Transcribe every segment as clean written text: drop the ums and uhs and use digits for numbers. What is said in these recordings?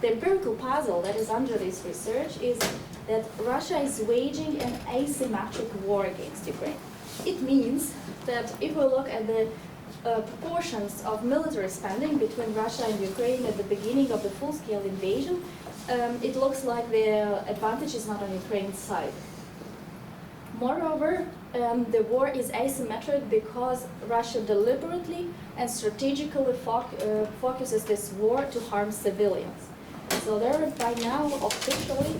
the empirical puzzle that is under this research is that Russia is waging an asymmetric war against Ukraine. It means that if we look at the proportions of military spending between Russia and Ukraine at the beginning of the full-scale invasion, it looks like the advantage is not on Ukraine's side. Moreover, the war is asymmetric because Russia deliberately and strategically focuses this war to harm civilians. So there are by now officially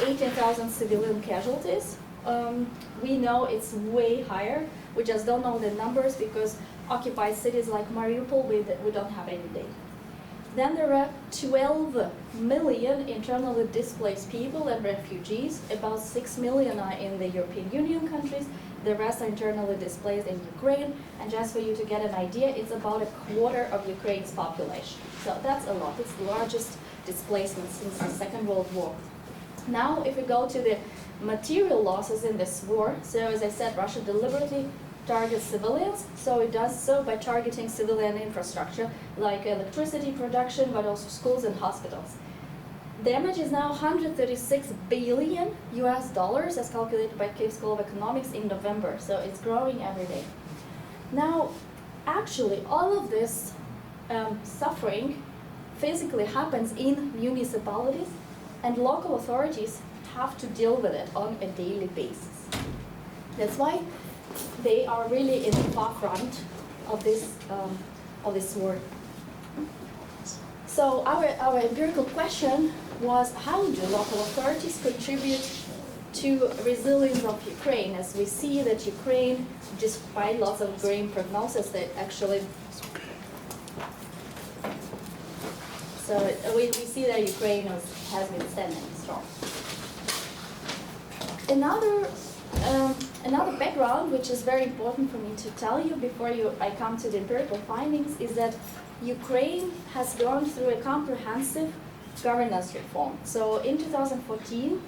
18,000 civilian casualties. We know it's way higher. We just don't know the numbers because occupied cities like Mariupol, we don't have any data. Then there are 12 million internally displaced people and refugees. About 6 million are in the European Union countries. The rest are internally displaced in Ukraine. And just for you to get an idea, it's about a quarter of Ukraine's population. So that's a lot. It's the largest displacement since the Second World War. Now, if we go to the material losses in this war, so as I said, Russia deliberately targets civilians, so it does so by targeting civilian infrastructure like electricity production, but also schools and hospitals. Damage is now 136 billion US dollars as calculated by Kyiv School of Economics in November, so it's growing every day. Now, actually, all of this suffering physically happens in municipalities, and local authorities have to deal with it on a daily basis. That's why they are really in the forefront of this war. So our empirical question was, how do local authorities contribute to resilience of Ukraine? As we see that Ukraine, despite lots of grim prognosis, that actually, so we see that Ukraine has been standing strong. Another background, which is very important for me to tell you before I come to the empirical findings, is that Ukraine has gone through a comprehensive governance reform. So in 2014,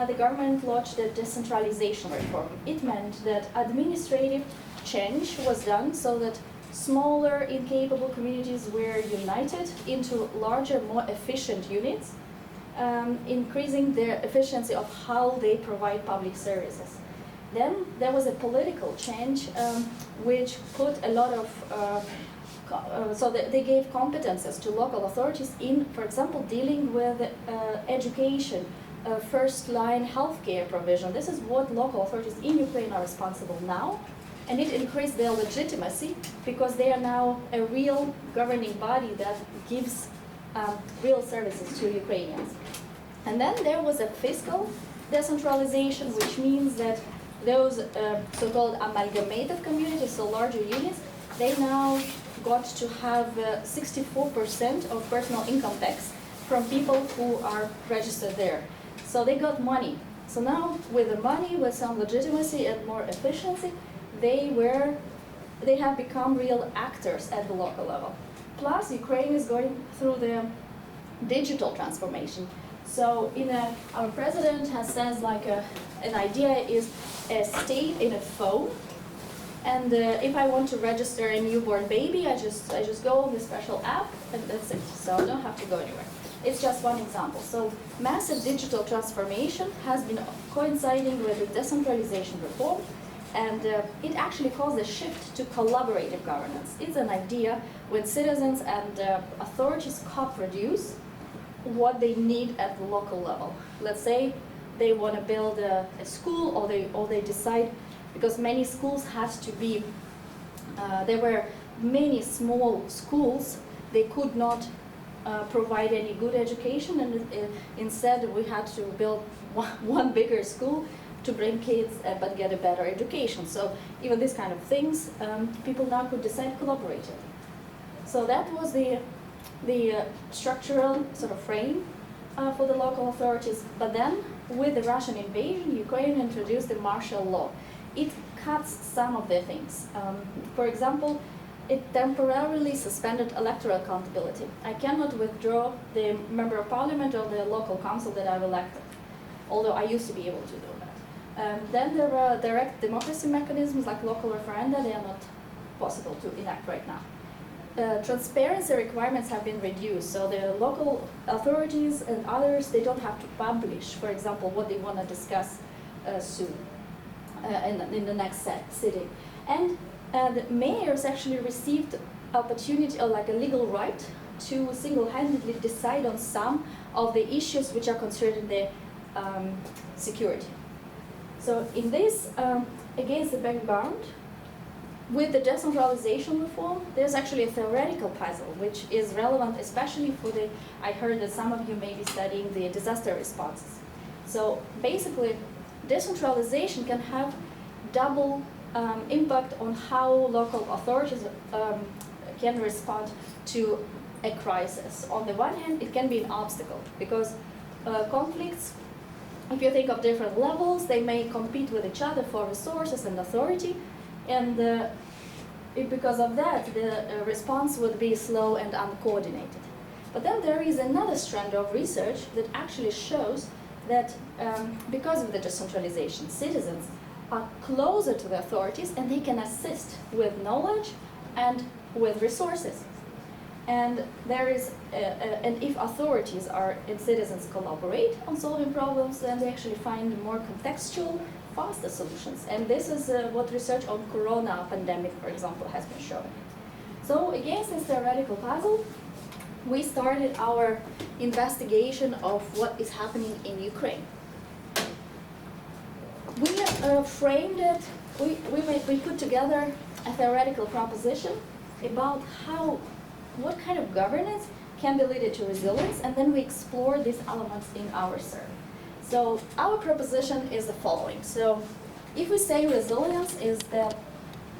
the government launched a decentralization reform. It meant that administrative change was done so that smaller, incapable communities were united into larger, more efficient units, increasing their efficiency of how they provide public services. Then there was a political change which put a lot of, so that they gave competences to local authorities in, for example, dealing with education, first-line healthcare provision. This is what local authorities in Ukraine are responsible now, and it increased their legitimacy because they are now a real governing body that gives real services to Ukrainians. And then there was a fiscal decentralization, which means that those so-called amalgamated communities, so larger units, they now got to have 64% of personal income tax from people who are registered there. So they got money. So now with the money, with some legitimacy and more efficiency, they have become real actors at the local level. Plus, Ukraine is going through the digital transformation. So our president has said like an idea is a state in a phone, and if I want to register a newborn baby, I just go on this special app, and that's it. So I don't have to go anywhere. It's just one example. So massive digital transformation has been coinciding with the decentralization reform, and it actually caused a shift to collaborative governance. It's an idea when citizens and authorities co-produce what they need at the local level. Let's say they want to build a school, or they decide, because many schools had to be, there were many small schools, they could not provide any good education, and instead we had to build one bigger school to bring kids but get a better education. So even these kind of things, people now could decide collaboratively. So that was the structural sort of frame for the local authorities. But then, with the Russian invasion, Ukraine introduced the martial law. It cuts some of the things. For example, it temporarily suspended electoral accountability. I cannot withdraw the member of parliament or the local council that I've elected, although I used to be able to do that. Then there are direct democracy mechanisms like local referenda. They are not possible to enact right now. transparency requirements have been reduced. So the local authorities and others, they don't have to publish, for example, what they want to discuss soon in the next city. And the mayors actually received opportunity, or like a legal right, to single-handedly decide on some of the issues which are concerning the security. So in this, against the background, with the decentralization reform, there's actually a theoretical puzzle which is relevant especially for the, I heard that some of you may be studying the disaster responses. So basically, decentralization can have double impact on how local authorities can respond to a crisis. On the one hand, it can be an obstacle because conflicts, if you think of different levels, they may compete with each other for resources and authority, and because of that, the response would be slow and uncoordinated. But then there is another strand of research that actually shows that because of the decentralization, citizens are closer to the authorities and they can assist with knowledge and with resources. And there is, and if authorities and citizens collaborate on solving problems, then they actually find more contextual, faster solutions. And this is what research on corona pandemic, for example, has been showing. So against this theoretical puzzle, we started our investigation of what is happening in Ukraine. We framed it, we put together a theoretical proposition about what kind of governance can be leaded to resilience, and then we explore these elements in our survey. So our proposition is the following. So if we say resilience is the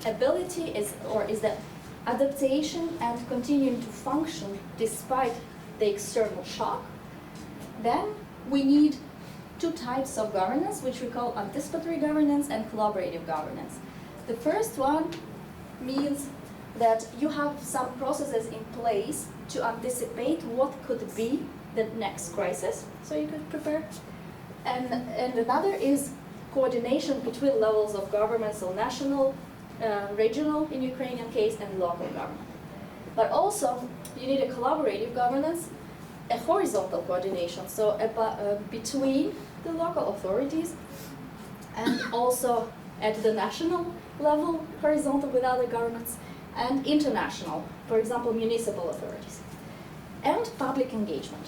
ability is the adaptation and continuing to function despite the external shock, then we need two types of governance, which we call anticipatory governance and collaborative governance. The first one means that you have some processes in place to anticipate what could be the next crisis, so you could prepare. And another is coordination between levels of government, so national, regional in Ukrainian case, and local government. But also, you need a collaborative governance, a horizontal coordination, so between the local authorities and also at the national level, horizontal with other governments, and international, for example, municipal authorities, and public engagement.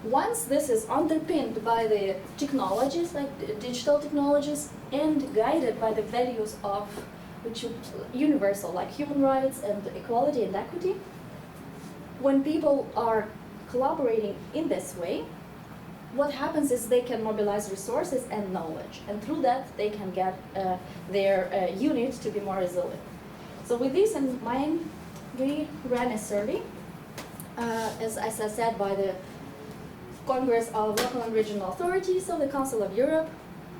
Once this is underpinned by the technologies, like digital technologies, and guided by the values of which are universal, like human rights and equality and equity, when people are collaborating in this way, what happens is they can mobilize resources and knowledge, and through that they can get their unit to be more resilient. So with this in mind, we ran a survey, as I said, by the Congress of Local and Regional Authorities of the Council of Europe,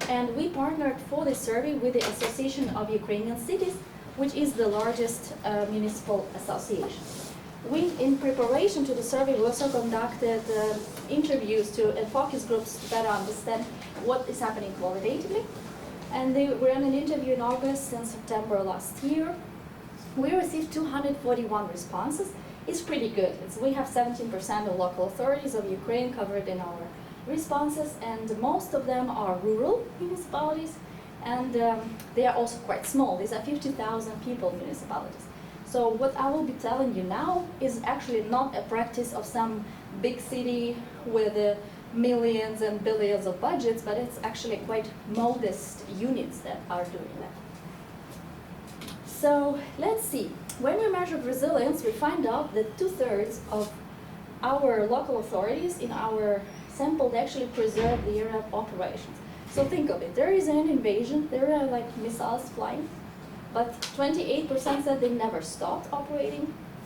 and we partnered for this survey with the Association of Ukrainian Cities, which is the largest municipal association. We, in preparation to the survey, we also conducted interviews and focus groups to better understand what is happening qualitatively. And we ran an interview in August and September last year. We received 241 responses. It's pretty good. We have 17% of local authorities of Ukraine covered in our responses, and most of them are rural municipalities, and they are also quite small. These are 50,000 people municipalities. So what I will be telling you now is actually not a practice of some big city with millions and billions of budgets, but it's actually quite modest units that are doing that. So let's see. When we measured resilience, we find out that 2/3 of our local authorities in our sample, they actually preserve the area of operations. So think of it. There is an invasion. There are like missiles flying. But 28% said they never stopped operating.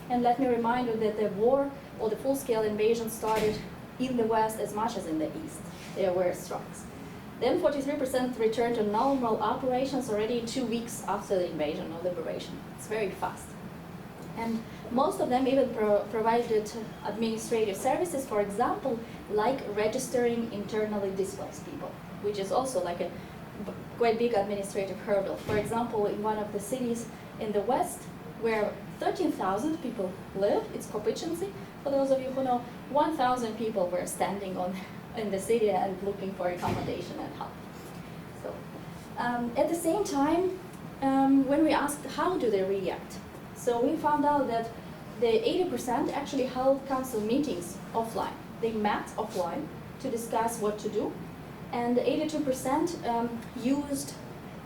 And let me remind you that the war or the full-scale invasion started in the West as much as in the East. There were strikes. Then 43% returned to normal operations already 2 weeks after the invasion or liberation. It's very fast. And most of them even provided administrative services, for example, like registering internally displaced people, which is also like a quite big administrative hurdle. For example, in one of the cities in the West, where 13,000 people live. It's Kopichency, for those of you who know. 1,000 people were standing in the city and looking for accommodation and help. So, at the same time, when we asked how do they react, so we found out that the 80% actually held council meetings offline. They met offline to discuss what to do, and 82% used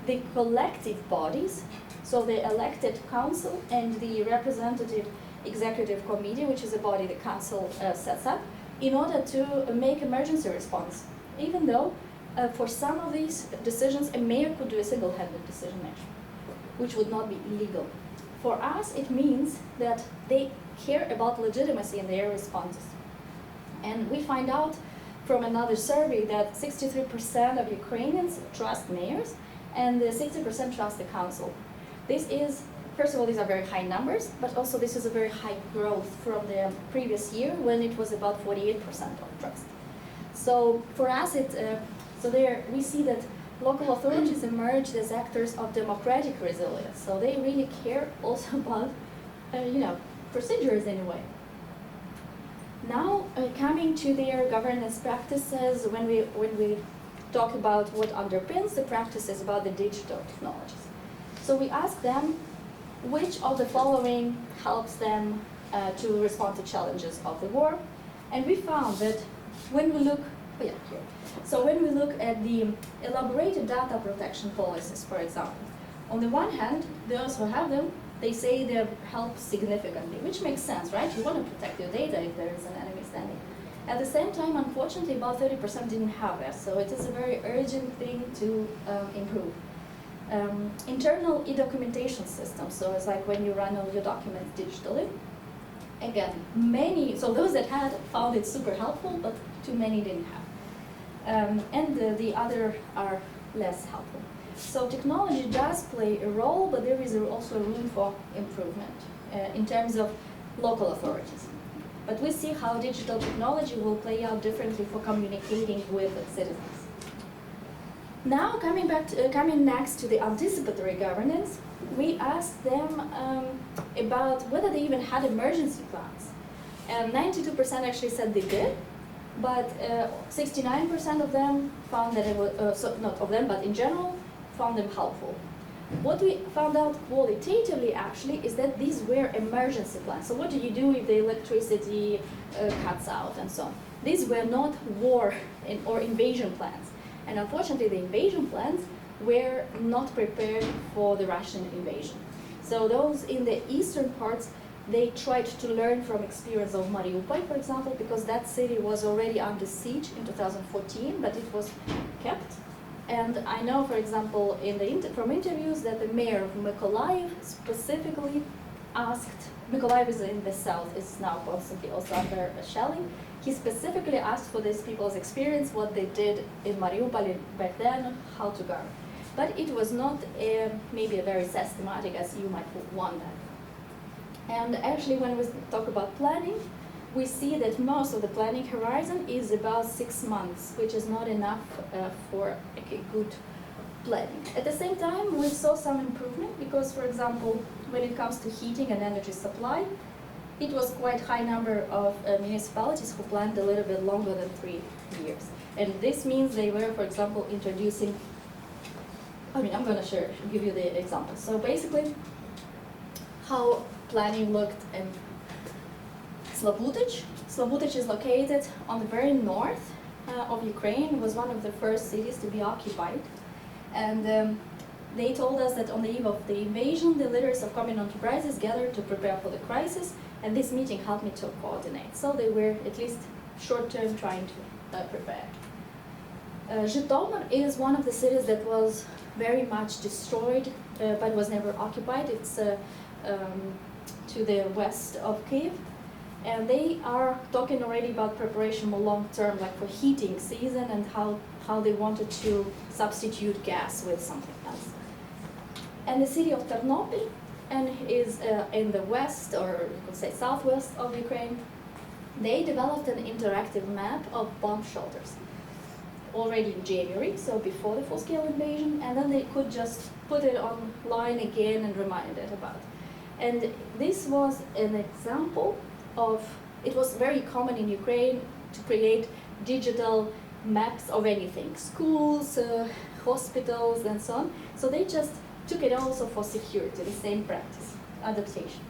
the collective bodies, so the elected council and the representative executive committee, which is a body the council sets up, in order to make emergency response, even though for some of these decisions a mayor could do a single-handed decision making, which would not be illegal. For us, it means that they care about legitimacy in their responses. And we find out from another survey that 63% of Ukrainians trust mayors and 60% trust the council. This is, first of all, these are very high numbers, but also this is a very high growth from the previous year when it was about 48% of trust. So for us, so there we see that local authorities emerged as actors of democratic resilience. So they really care also about, procedures in a way. Now, coming to their governance practices, when we talk about what underpins the practices about the digital technologies. So we ask them which of the following helps them to respond to challenges of the war. And we found that when we look, So when we look at the elaborated data protection policies, for example, on the one hand, those who have them, they say they help significantly, which makes sense, right? You want to protect your data if there is an enemy standing. At the same time, unfortunately, about 30% didn't have that, so it is a very urgent thing to improve. Internal e-documentation system, so it's like when you run all your documents digitally. Again, so those that had found it super helpful, but too many didn't have. And the other are less helpful. So technology does play a role, but there is also room for improvement in terms of local authorities. But we see how digital technology will play out differently for communicating with citizens. Now, coming next to the anticipatory governance, we asked them about whether they even had emergency plans. And 92% actually said they did, but 69% of them found that it was, not of them, but in general, found them helpful. What we found out qualitatively actually is that these were emergency plans. So what do you do if the electricity cuts out and so on? These were not war or invasion plans. And unfortunately, the invasion plans were not prepared for the Russian invasion. So those in the eastern parts, they tried to learn from experience of Mariupol, for example, because that city was already under siege in 2014, but it was kept. And I know, for example, from interviews that the mayor of Mykolaiv specifically asked, Mykolaiv is in the south, is now constantly also under shelling. He specifically asked for these people's experience, what they did in Mariupol back then, how to guard. But it was not maybe a very systematic as you might want that. And actually, when we talk about planning, we see that most of the planning horizon is about 6 months, which is not enough for a good planning. At the same time, we saw some improvement because, for example, when it comes to heating and energy supply, it was quite high number of municipalities who planned a little bit longer than 3 years. And this means they were, for example, introducing, I'm going to give you the example. So basically, how planning looked in Slabutich. Slabutich is located on the very north of Ukraine. It was one of the first cities to be occupied. And they told us that on the eve of the invasion, the leaders of common enterprises gathered to prepare for the crisis, and this meeting helped me to coordinate. So they were, at least short-term, trying to prepare. Zhytomyr is one of the cities that was very much destroyed, but was never occupied. It's to the west of Kyiv. And they are talking already about preparation more long-term, like for heating season, and how they wanted to substitute gas with something else. And the city of Ternopil is in the west, or you could say southwest of Ukraine. They developed an interactive map of bomb shelters already in January, so before the full-scale invasion, and then they could just put it online again and remind it about. And this was an example of, it was very common in Ukraine to create digital maps of anything, schools, hospitals, and so on. So they just took it also for security, the same practice, adaptation.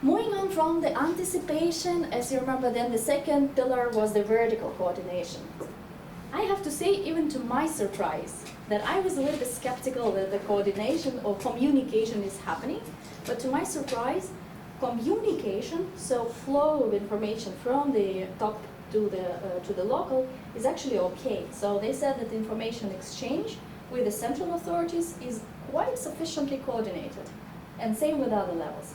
Moving on from the anticipation, as you remember, then the second pillar was the vertical coordination. I have to say, even to my surprise, that I was a little bit skeptical that the coordination or communication is happening, but to my surprise, communication, so flow of information from the top to the local, is actually okay. So they said that the information exchange with the central authorities is quite sufficiently coordinated, and same with other levels.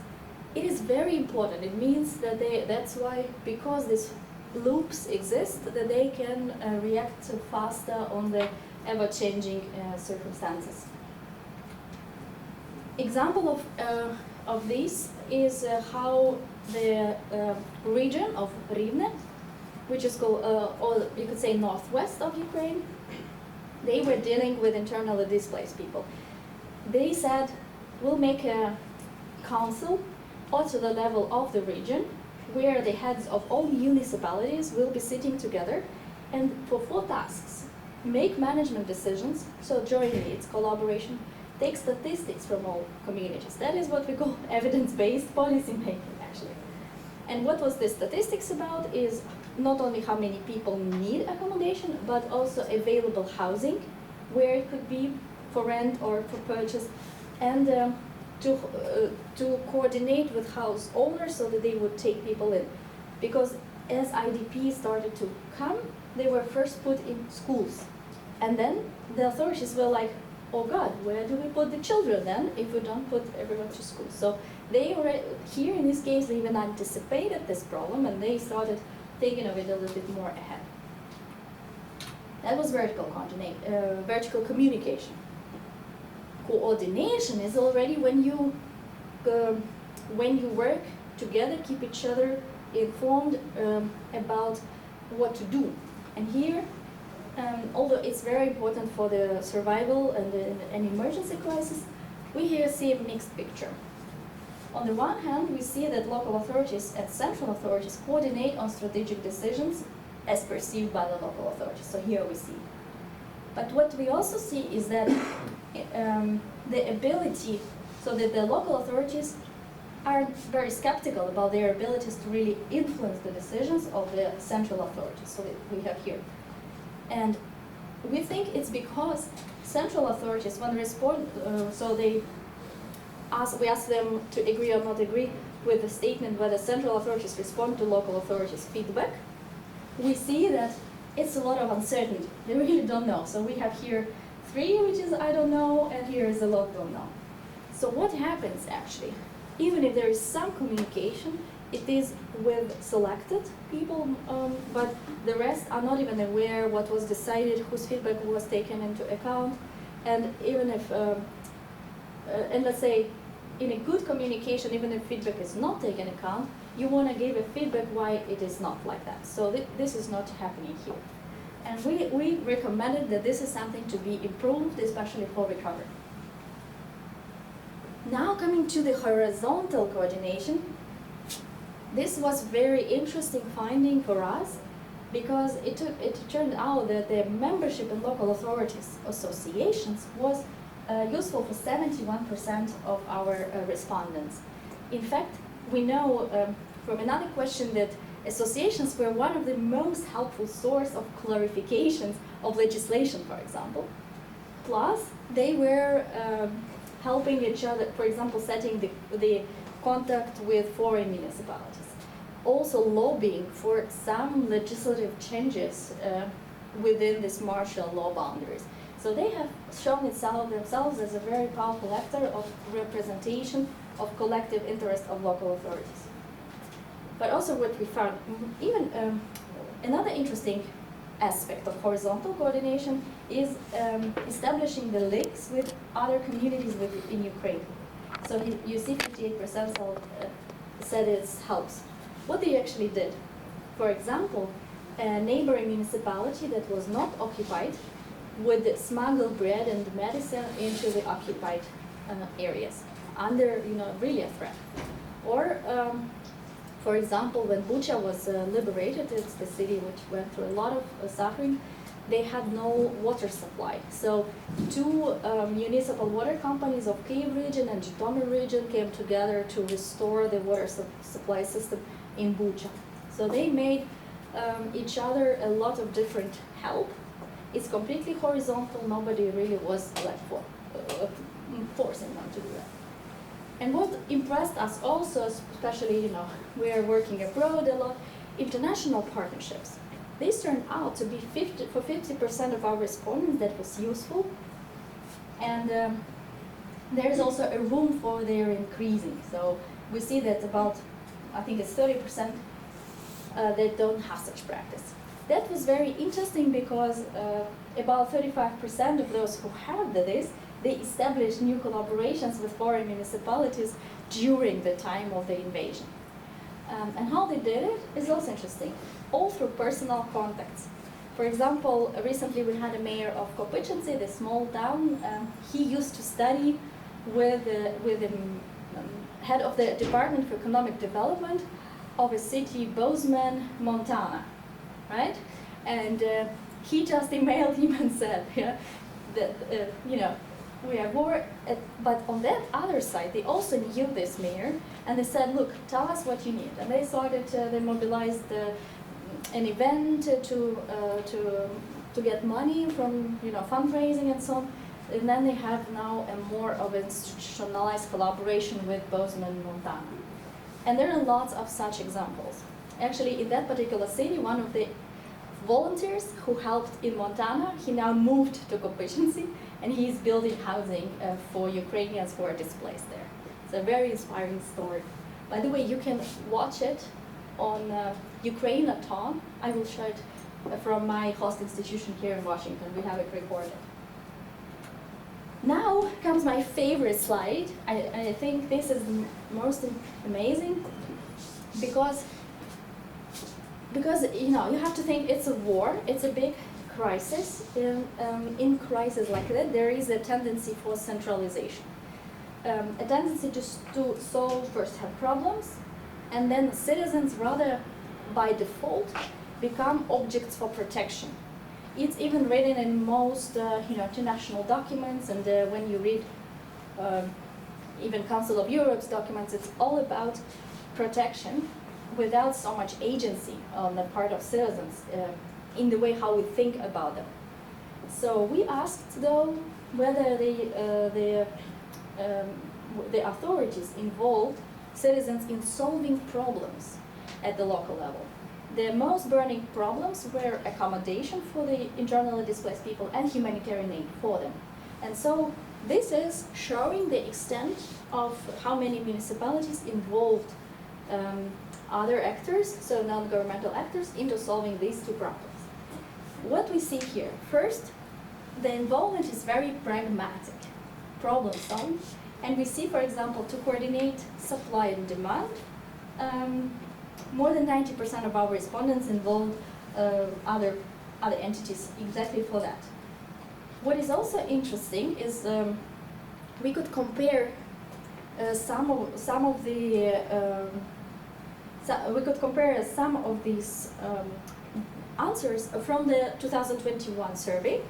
It is very important. It means that that's why, because these loops exist, that they can react faster on the ever-changing circumstances. Example of this is how the region of Rivne, which is called, or you could say northwest of Ukraine, they were dealing with internally displaced people. They said, we'll make a council or to the level of the region, where the heads of all municipalities will be sitting together and for 4 tasks: make management decisions, so jointly it's collaboration, take statistics from all communities. That is what we call evidence-based policy making, actually. And what was the statistics about is not only how many people need accommodation, but also available housing, where it could be for rent or for purchase, and to coordinate with house owners so that they would take people in. Because as IDP started to come, they were first put in schools. And then the authorities were like, oh God, where do we put the children then if we don't put everyone to school? So they already, here in this case, they even anticipated this problem, and they started thinking of it a little bit more ahead. That was vertical communication. Coordination is already when you work together, keep each other informed about what to do. And here, although it's very important for the survival and an emergency crisis, we here see a mixed picture. On the one hand, we see that local authorities and central authorities coordinate on strategic decisions as perceived by the local authorities. So here we see. But what we also see is that the ability, so that the local authorities are very skeptical about their abilities to really influence the decisions of the central authorities, so that we have here. And we think it's because central authorities, when respond, so we ask them to agree or not agree with the statement whether central authorities respond to local authorities' feedback, we see that it's a lot of uncertainty. They really don't know. So we have here 3, which is I don't know, and here is a lot don't know. So what happens actually? Even if there is some communication, it is with selected people, but the rest are not even aware what was decided, whose feedback was taken into account, and even if, and let's say, in a good communication, even if feedback is not taken account, you want to give a feedback why it is not like that. So this is not happening here. And we recommended that this is something to be improved, especially for recovery. Now coming to the horizontal coordination, this was very interesting finding for us, because it turned out that the membership in local authorities associations was useful for 71% of our respondents. In fact, we know from another question that associations were one of the most helpful source of clarifications of legislation, for example. Plus, they were helping each other, for example, setting the contact with foreign municipalities. Also lobbying for some legislative changes within this martial law boundaries. So they have shown themselves as a very powerful actor of representation of collective interest of local authorities. But also what we found, even another interesting aspect of horizontal coordination is establishing the links with other communities in Ukraine. So you see 58% said it helps. What they actually did, for example, a neighboring municipality that was not occupied would smuggle bread and medicine into the occupied areas. under, really a threat. Or, for example, when Bucha was liberated, it's the city which went through a lot of suffering, they had no water supply. So two municipal water companies of Kyiv region and Zhytomyr region came together to restore the water supply system in Bucha. So they made each other a lot of different help. It's completely horizontal, nobody really was forcing them to do that. And what impressed us also, especially, we are working abroad a lot, international partnerships. This turned out to be 50% of our respondents that was useful. And there is also a room for their increasing. So we see that about, I think it's 30% that don't have such practice. That was very interesting because about 35% of those who have this, they established new collaborations with foreign municipalities during the time of the invasion. And how they did it is also interesting, all through personal contacts. For example, recently we had a mayor of Kopychinci, the small town. He used to study with the head of the Department for Economic Development of a city, Bozeman, Montana, right? And he just emailed him and said, that we are war. But on that other side, they also knew this mayor, and they said, look, tell us what you need. And they started, they mobilized an event to get money from fundraising and so on. And then they have now a more of institutionalized collaboration with Bozeman, Montana. And there are lots of such examples. Actually, in that particular city, one of the volunteers who helped in Montana, he now moved to Kopychinci, and he's building housing for Ukrainians who are displaced there. It's a very inspiring story. By the way, you can watch it on Ukraine-a-thon. I will show it from my host institution here in Washington. We have it recorded. Now comes my favorite slide. I think this is the most amazing because you have to think it's a war, it's a big crisis. In crisis like that, there is a tendency for centralization, a tendency to solve first-hand problems, and then citizens, rather by default, become objects for protection. It's even written in most international documents, and when you read even Council of Europe's documents, it's all about protection without so much agency on the part of citizens in the way how we think about them. So we asked, though, whether the authorities involved citizens in solving problems at the local level. The most burning problems were accommodation for the internally displaced people and humanitarian aid for them. And so this is showing the extent of how many municipalities involved other actors, so non-governmental actors, into solving these two problems. What we see here, first, the involvement is very pragmatic, problem solving, and we see, for example, to coordinate supply and demand, more than 90% of our respondents involved other entities exactly for that. What is also interesting is we could compare some of these answers from the 2021 survey,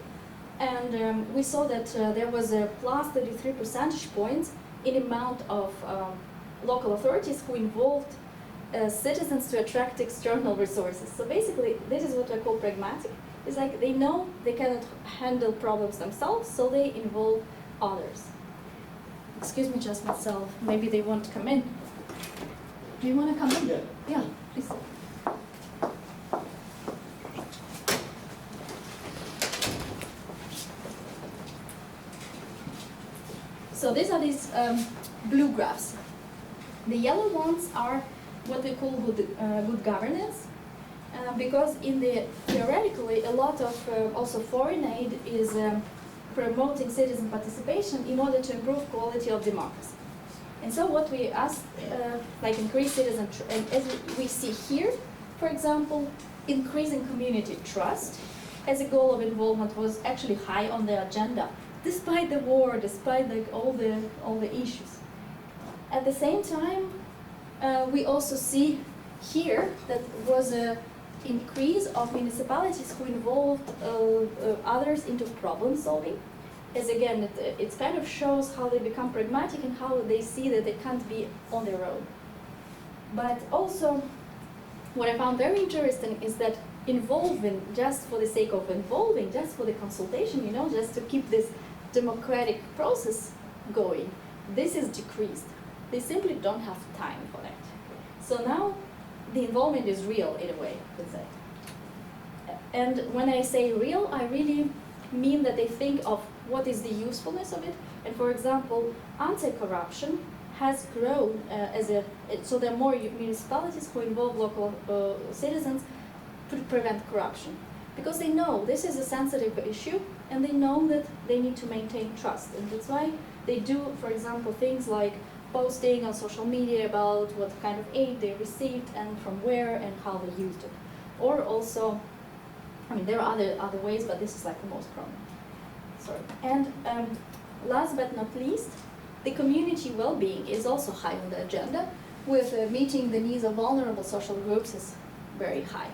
and we saw that there was a plus 33 percentage points in amount of local authorities who involved citizens to attract external resources. So basically, this is what I call pragmatic. It's like they know they cannot handle problems themselves, so they involve others. Excuse me, just myself. Maybe they won't come in. Do you want to come in? Yeah. Yeah, please. So these are these blue graphs. The yellow ones are what we call good governance, because theoretically a lot of also foreign aid is promoting citizen participation in order to improve quality of democracy. And so what we ask, like increase citizen, and as we see here, for example, increasing community trust as a goal of involvement was actually high on the agenda, despite the war, despite all the issues. At the same time, we also see here that was a increase of municipalities who involved others into problem solving. As again, it kind of shows how they become pragmatic and how they see that they can't be on their own. But also, what I found very interesting is that involving just for the sake of involving, just for the consultation, you know, just to keep this democratic process going, this is decreased. They simply don't have time for that. So now the involvement is real in a way, I could say. And when I say real, I really mean that they think of what is the usefulness of it. And for example, anti-corruption has grown so there are more municipalities who involve local citizens to prevent corruption. Because they know this is a sensitive issue and they know that they need to maintain trust. And that's why they do, for example, things like posting on social media about what kind of aid they received and from where and how they used it. Or also, I mean, there are other ways, but this is like the most prominent. Sorry. And last but not least, the community well-being is also high on the agenda, with meeting the needs of vulnerable social groups is very high,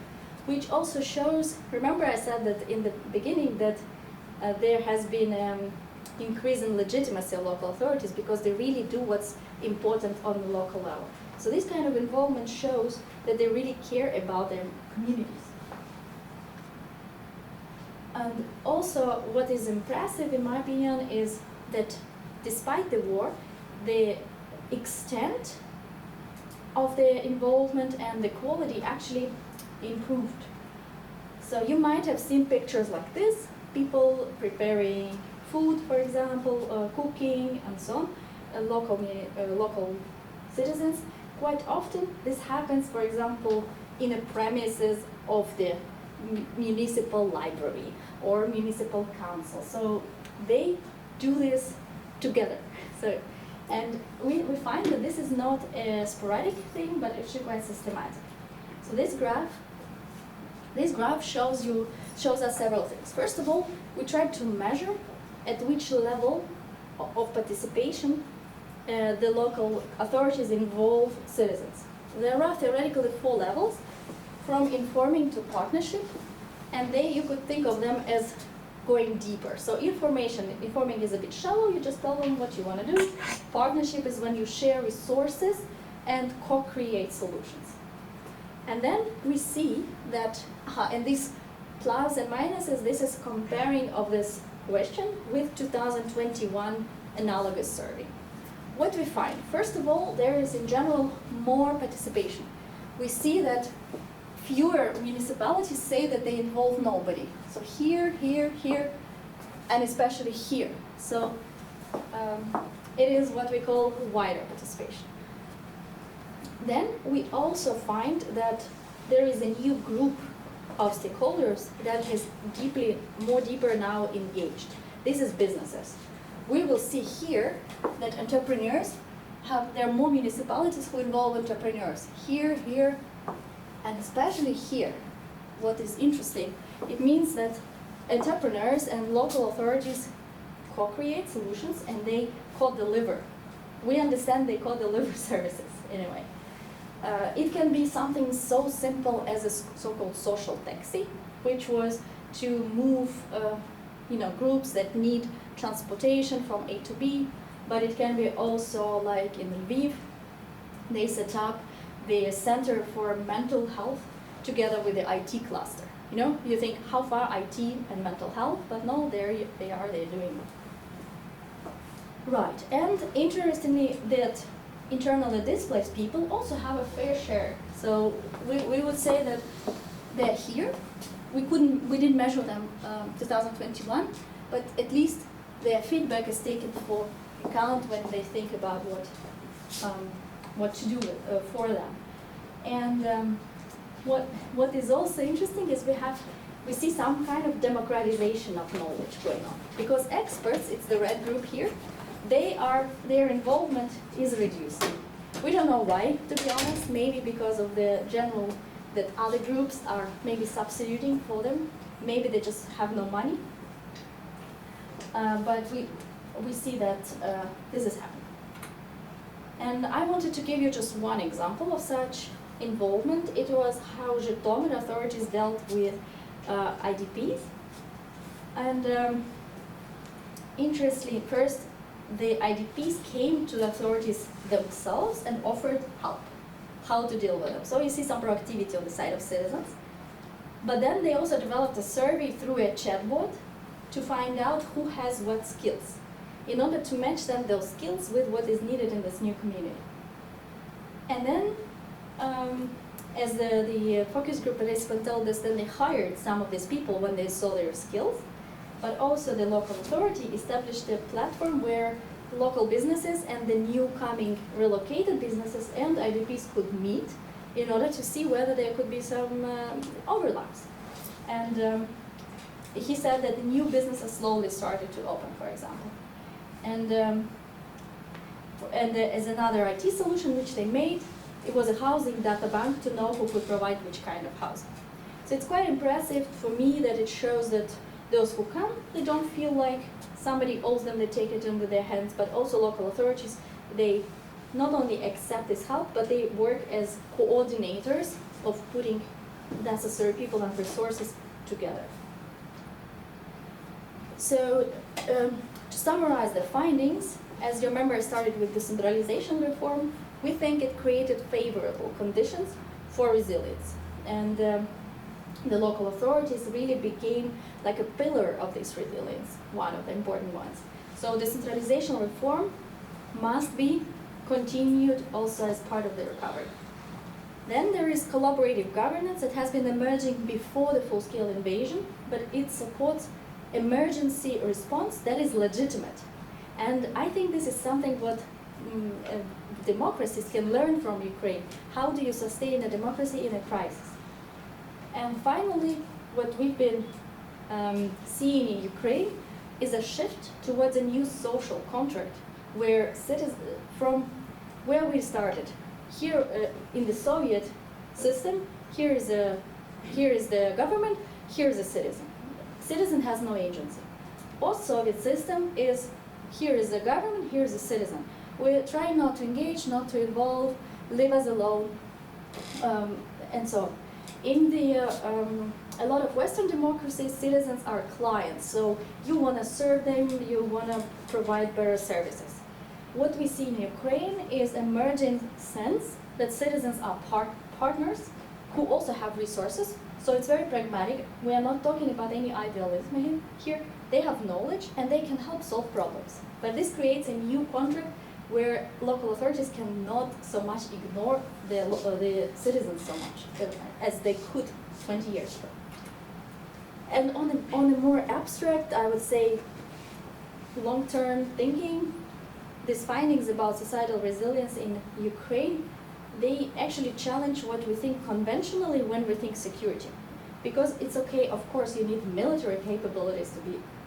which also shows, remember I said that in the beginning that there has been increase in legitimacy of local authorities because they really do what's important on the local level. So this kind of involvement shows that they really care about their communities. And also what is impressive in my opinion is that despite the war, the extent of the involvement and the quality actually improved. So you might have seen pictures like this, people preparing food, for example, cooking and so on, local citizens. Quite often this happens, for example, in a premises of the municipal library or municipal council. So they do this together. So, and we find that this is not a sporadic thing, but actually quite systematic. So this graph shows us several things. First of all, we tried to measure at which level of participation the local authorities involve citizens. There are theoretically 4 levels, from informing to partnership, and you could think of them as going deeper. So informing is a bit shallow, you just tell them what you want to do. Partnership is when you share resources and co-create solutions. And then we see that, and these plus and minuses, this is comparing of this question with 2021 analogous survey. What we find, first of all, there is in general more participation. We see that fewer municipalities say that they involve nobody. So here, here, here, and especially here. So it is what we call wider participation. Then we also find that there is a new group of stakeholders that is more deeper now engaged. This is businesses. We will see here that entrepreneurs there are more municipalities who involve entrepreneurs. Here, here, and especially here. What is interesting, it means that entrepreneurs and local authorities co-create solutions and they co-deliver. We understand they co-deliver services in a way. It can be something so simple as a so-called social taxi, which was to move groups that need transportation from A to B, but it can be also like in Lviv, they set up the Center for Mental Health together with the IT cluster. You know, you think how far IT and mental health, but no, they're doing it. Right, and interestingly that internally displaced people also have a fair share. So we would say that they're here. We didn't measure them 2021, but at least their feedback is taken for account when they think about what to do for them. And what is also interesting is we see some kind of democratization of knowledge going on, because experts, it's the red group here, their involvement is reducing. We don't know why, to be honest. Maybe because of the general that other groups are maybe substituting for them. Maybe they just have no money. But we see that this is happening. And I wanted to give you just one example of such involvement. It was how Zhytomyr authorities dealt with IDPs. And interestingly, first, the IDPs came to the authorities themselves and offered help, how to deal with them. So you see some proactivity on the side of citizens. But then they also developed a survey through a chatbot to find out who has what skills, in order to match them those skills with what is needed in this new community. And then, as the focus group participant told us, then they hired some of these people when they saw their skills, but also the local authority established a platform where local businesses and the new coming relocated businesses and IDPs could meet in order to see whether there could be some overlaps. And he said that the new businesses slowly started to open, for example. And as another IT solution which they made, it was a housing data bank to know who could provide which kind of housing. So it's quite impressive for me that it shows that those who come, they don't feel like somebody owes them, they take it in with their hands, but also local authorities, they not only accept this help, but they work as coordinators of putting necessary people and resources together. So to summarize the findings, as you remember, I started with decentralization reform. We think it created favorable conditions for resilience. And the local authorities really became like a pillar of this resilience, one of the important ones. So decentralization reform must be continued also as part of the recovery. Then there is collaborative governance that has been emerging before the full-scale invasion, but it supports emergency response that is legitimate. And I think this is something what democracies can learn from Ukraine. How do you sustain a democracy in a crisis? And finally, what we've been seeing in Ukraine is a shift towards a new social contract, where from where we started, here in the Soviet system, here is the government, here is a citizen. Citizen has no agency. Post-Soviet system is, here is the government, here is the citizen. We try not to engage, not to involve, live as alone, and so on. In a lot of Western democracies, citizens are clients, so you want to serve them, you want to provide better services. What we see in Ukraine is emerging sense that citizens are partners who also have resources, so it's very pragmatic. We are not talking about any idealism here. They have knowledge and they can help solve problems. But this creates a new contract where local authorities cannot so much ignore the citizens so much as they could 20 years ago. And on a more abstract, I would say, long-term thinking, these findings about societal resilience in Ukraine, they actually challenge what we think conventionally when we think security. Because it's okay, of course, you need military capabilities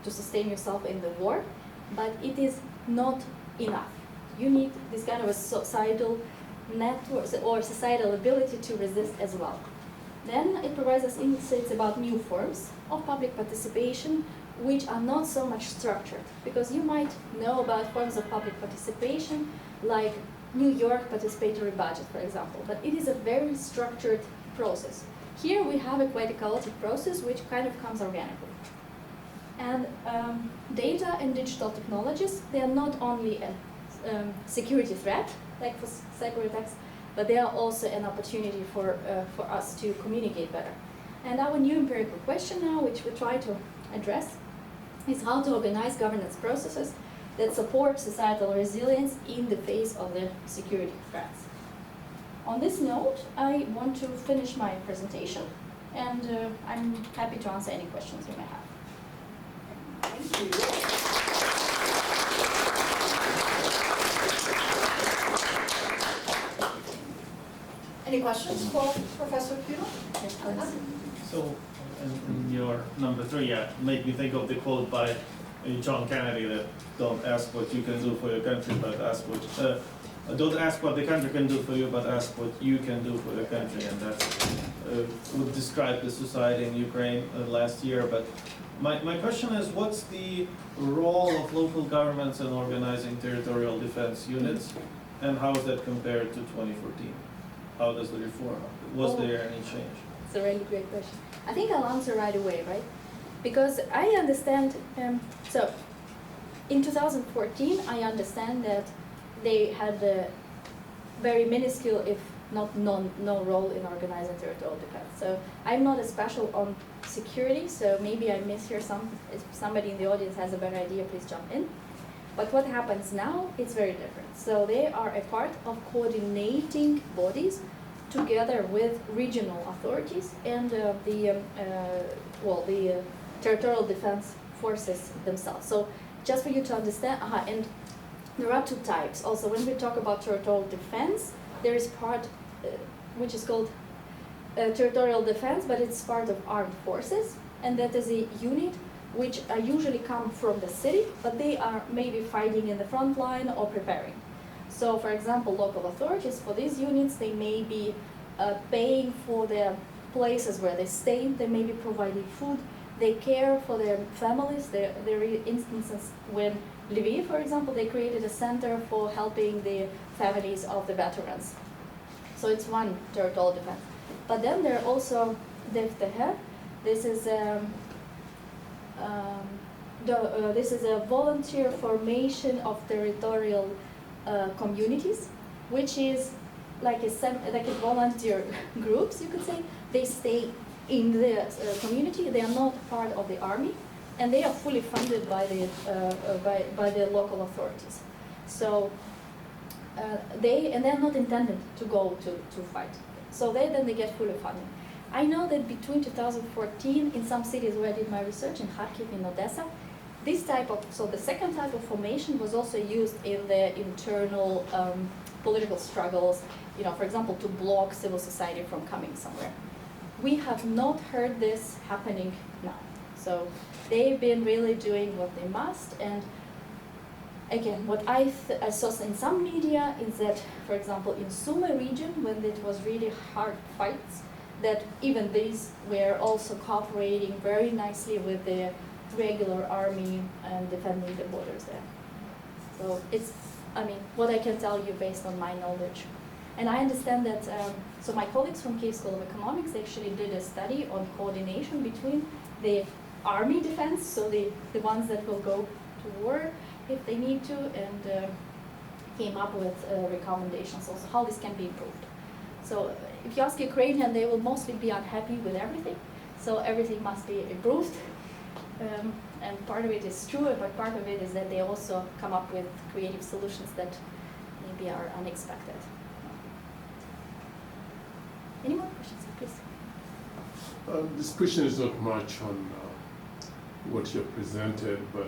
to sustain yourself in the war, but it is not enough. You need this kind of a societal network or societal ability to resist as well. Then it provides us insights about new forms of public participation, which are not so much structured. Because you might know about forms of public participation like New York participatory budget, for example, but it is a very structured process. Here we have a quite a chaotic process which kind of comes organically. And data and digital technologies, they are not only a security threat, like for cyber attacks, but they are also an opportunity for us to communicate better. And our new empirical question now, which we try to address, is how to organize governance processes that support societal resilience in the face of the security threats. On this note, I want to finish my presentation, and I'm happy to answer any questions you may have. Thank you. Any questions for Professor Keudel? Yes, please. So, in your number 3, made me think of the quote by John Kennedy that don't ask what you can do for your country, but ask what don't ask what the country can do for you, but ask what you can do for your country, and that would describe the society in Ukraine last year. But my question is, what's the role of local governments in organizing territorial defense units? And how is that compared to 2014? How does the reform, was there any change? It's a really great question. I think I'll answer right away, right? Because I understand, so in 2014, I understand that they had a very minuscule, if not no role in organizing territorial defense. So I'm not a special on security, so maybe I mishear some, if somebody in the audience has a better idea, please jump in. But what happens now, it's very different. So they are a part of coordinating bodies together with regional authorities and the territorial defense forces themselves. So just for you to understand, and there are two types. Also, when we talk about territorial defense, there is part which is called territorial defense, but it's part of armed forces, and that is a unit which usually come from the city, but they are maybe fighting in the front line or preparing. So, for example, local authorities for these units, they may be paying for their places where they stay, they may be providing food, they care for their families. There are instances when Lviv, for example, they created a center for helping the families of the veterans. So it's one territorial defense. But then there are also DFTH. This is a volunteer formation of territorial communities, which is like a volunteer groups, you could say. They stay in the community. They are not part of the army, and they are fully funded by the local authorities. So they're not intended to go to fight. So then they get fully funded. I know that between 2014, in some cities where I did my research, in Kharkiv, in Odessa, the second type of formation was also used in the internal political struggles, for example, to block civil society from coming somewhere. We have not heard this happening now. So they've been really doing what they must. And again, what I saw in some media is that, for example, in Sumy region, when it was really hard fights, that even these were also cooperating very nicely with the regular army and defending the borders there. So it's, what I can tell you based on my knowledge. And I understand that, so my colleagues from Kyiv School of Economics actually did a study on coordination between the army defense, so the ones that will go to war if they need to, and came up with recommendations also how this can be improved. So if you ask Ukrainian, they will mostly be unhappy with everything. So everything must be improved. And part of it is true, but part of it is that they also come up with creative solutions that maybe are unexpected. Any more questions, please? This question is not much on what you presented, but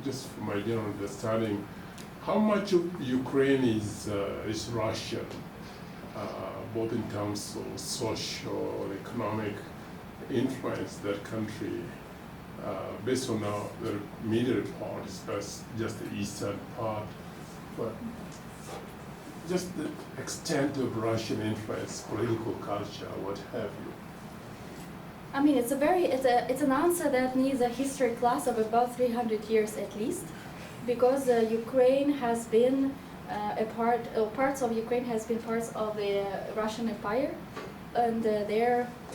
just for my general understanding, how much of Ukraine is Russian, both in terms of social, economic influence that country, based on the media reports, that's just the eastern part, but just the extent of Russian influence, political culture, what have you. It's an answer that needs a history class of about 300 years at least, because Ukraine has been parts of Ukraine has been parts of the Russian Empire, and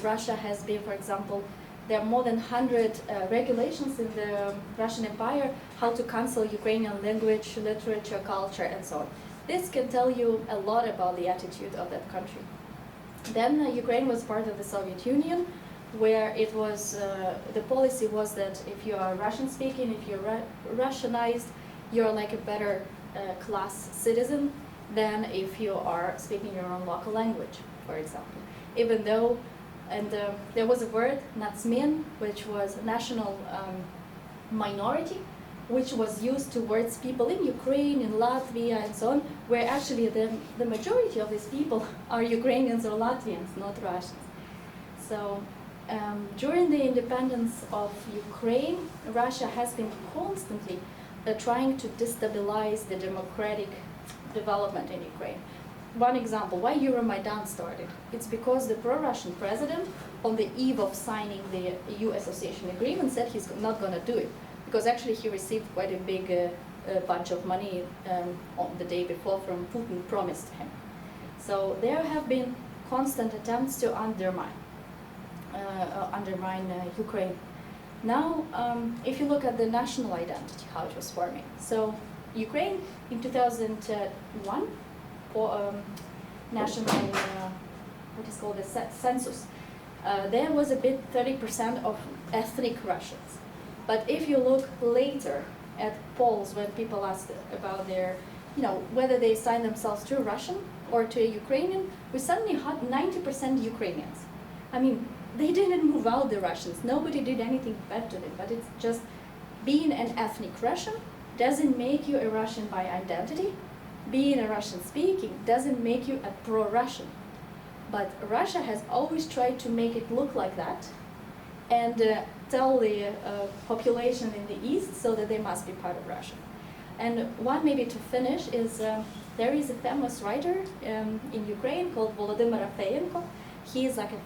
Russia has been, for example, there are more than 100 regulations in the Russian Empire how to cancel Ukrainian language, literature, culture, and so on. This can tell you a lot about the attitude of that country. Then Ukraine was part of the Soviet Union, where it was the policy was that if you are Russian speaking, if you're Russianized, you're like a better class citizen than if you are speaking your own local language, for example. Even though, there was a word, natsmen, which was national minority, which was used towards people in Ukraine, in Latvia, and so on, where actually the majority of these people are Ukrainians or Latvians, not Russians. So during the independence of Ukraine, Russia has been constantly trying to destabilize the democratic development in Ukraine. One example, why Euromaidan started? It's because the pro-Russian president, on the eve of signing the EU association agreement, said he's not going to do it, because actually he received quite a big a bunch of money on the day before from Putin promised him. So there have been constant attempts to undermine Ukraine. Now, if you look at the national identity, how it was forming. So Ukraine in 2001, national, what is called a census, there was a bit 30% of ethnic Russians. But if you look later at polls when people asked about their, whether they assign themselves to a Russian or to a Ukrainian, we suddenly had 90% Ukrainians. I mean, they didn't move out the Russians. Nobody did anything bad to them, but it's just being an ethnic Russian doesn't make you a Russian by identity. Being a Russian speaking doesn't make you a pro-Russian. But Russia has always tried to make it look like that and tell the population in the East so that they must be part of Russia. And one maybe to finish is there is a famous writer in Ukraine called Volodymyr Afeyenko. He is like a